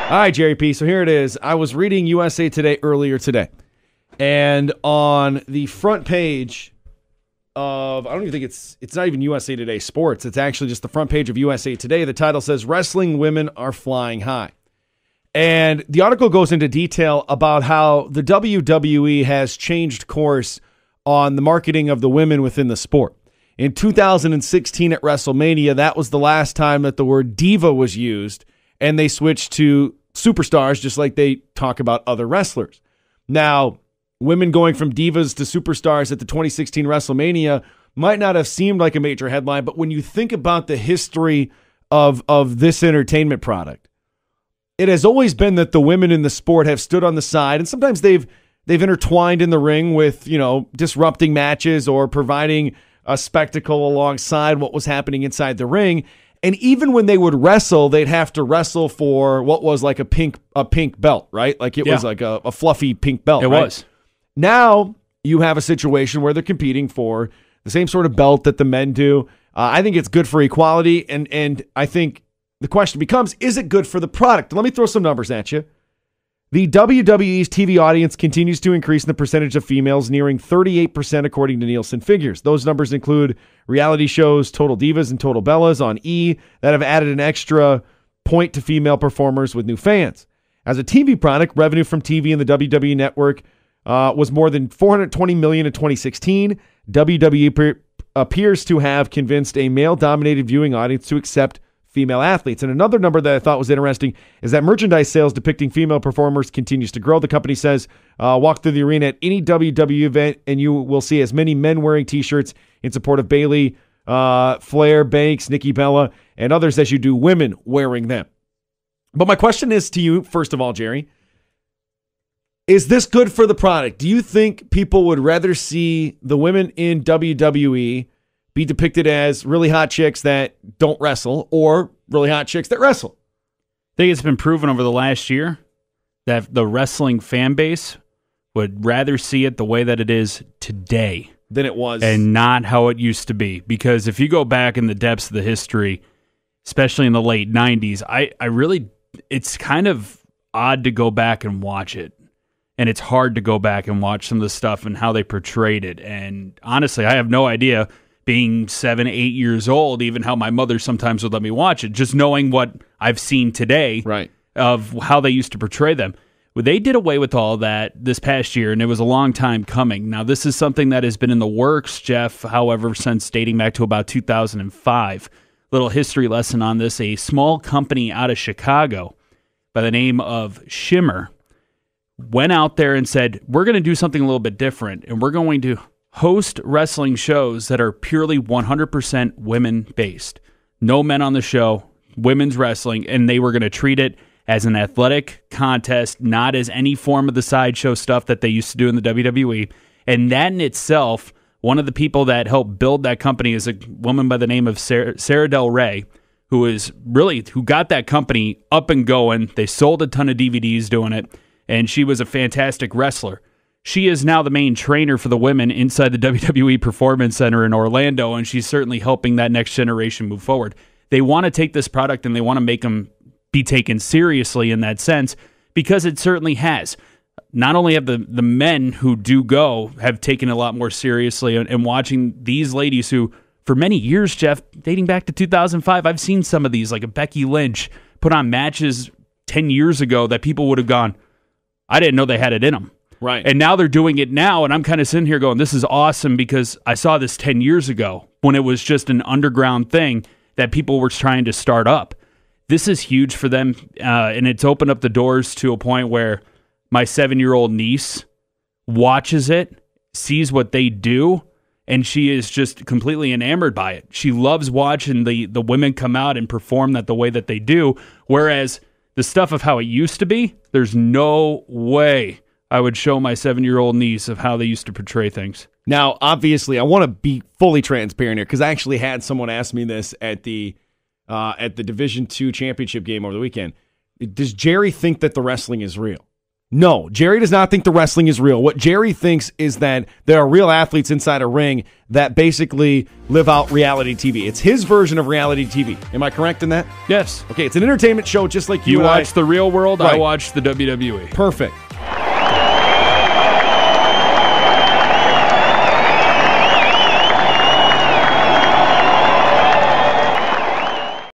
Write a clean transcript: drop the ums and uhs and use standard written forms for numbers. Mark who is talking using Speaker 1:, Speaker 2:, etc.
Speaker 1: All right, Jerry P. So here it is. I was reading USA Today earlier today. And on the front page of, I don't even think it's not even USA Today Sports. It's actually just the front page of USA Today. The title says, Wrestling Women Are Flying High. And the article goes into detail about how the WWE has changed course on the marketing of the women within the sport. In 2016 at WrestleMania, that was the last time that the word diva was used, and they switched to superstars just like they talk about other wrestlers. Now, women going from divas to superstars at the 2016 WrestleMania might not have seemed like a major headline, but when you think about the history of this entertainment product, it has always been that the women in the sport have stood on the side, and sometimes they've intertwined in the ring with, disrupting matches or providing a spectacle alongside what was happening inside the ring. And even when they would wrestle, they'd have to wrestle for what was like a pink belt, right? Like it was like a fluffy pink belt.
Speaker 2: It
Speaker 1: right?
Speaker 2: was.
Speaker 1: Now you have a situation where they're competing for the same sort of belt that the men do. I think it's good for equality, and I think the question becomes, is it good for the product? Let me throw some numbers at you. The WWE's TV audience continues to increase in the percentage of females, nearing 38% according to Nielsen figures. Those numbers include reality shows Total Divas and Total Bellas on E! That have added an extra point to female performers with new fans. As a TV product, revenue from TV and the WWE network was more than $420 million in 2016. WWE appears to have convinced a male-dominated viewing audience to accept female athletes. And another number that I thought was interesting is that merchandise sales depicting female performers continues to grow. The company says, walk through the arena at any WWE event and you will see as many men wearing t-shirts in support of Bayley, Flair, Banks, Nikki Bella, and others as you do women wearing them. But my question is to you, first of all, Jerry, is this good for the product? Do you think people would rather see the women in WWE be depicted as really hot chicks that don't wrestle or really hot chicks that wrestle?
Speaker 2: I think it's been proven over the last year that the wrestling fan base would rather see it the way that it is today
Speaker 1: than it was,
Speaker 2: and not how it used to be. Because if you go back in the depths of the history, especially in the late 90s, I really, it's kind of odd to go back and watch it. And it's hard to go back and watch some of the stuff and how they portrayed it. And honestly, I have no idea, being 7, 8 years old, even how my mother sometimes would let me watch it, just knowing what I've seen today
Speaker 1: right,
Speaker 2: of how they used to portray them. Well, they did away with all that this past year, and it was a long time coming. Now, this is something that has been in the works, Jeff, however, since dating back to about 2005. Little history lesson on this. A small company out of Chicago by the name of Shimmer went out there and said, we're going to do something a little bit different, and we're going to host wrestling shows that are purely 100% women-based. No men on the show, women's wrestling, and they were going to treat it as an athletic contest, not as any form of the sideshow stuff that they used to do in the WWE. And that in itself, one of the people that helped build that company is a woman by the name of Sarah Del Rey, who got that company up and going. They sold a ton of DVDs doing it, and she was a fantastic wrestler. She is now the main trainer for the women inside the WWE Performance Center in Orlando, and she's certainly helping that next generation move forward. They want to take this product and they want to make them be taken seriously in that sense, because it certainly has. Not only have the men who do go have taken it a lot more seriously, and watching these ladies who, for many years, Jeff, dating back to 2005, I've seen some of these, like a Becky Lynch, put on matches 10 years ago that people would have gone, I didn't know they had it in them.
Speaker 1: Right.
Speaker 2: And now they're doing it now, and I'm kind of sitting here going, this is awesome, because I saw this 10 years ago when it was just an underground thing that people were trying to start up. This is huge for them, and it's opened up the doors to a point where my 7-year-old niece watches it, sees what they do, and she is just completely enamored by it. She loves watching the women come out and perform that the way that they do, whereas the stuff of how it used to be, there's no way I would show my 7-year-old niece of how they used to portray things.
Speaker 1: Now, obviously, I want to be fully transparent here, because I actually had someone ask me this at the Division II championship game over the weekend. Does Jerry think that the wrestling is real? No, Jerry does not think the wrestling is real. What Jerry thinks is that there are real athletes inside a ring that basically live out reality TV. It's his version of reality TV. Am I correct in that?
Speaker 2: Yes.
Speaker 1: Okay, it's an entertainment show just like
Speaker 2: You
Speaker 1: and
Speaker 2: watch
Speaker 1: I.
Speaker 2: The Real World,
Speaker 1: Right.
Speaker 2: I watch the WWE.
Speaker 1: Perfect.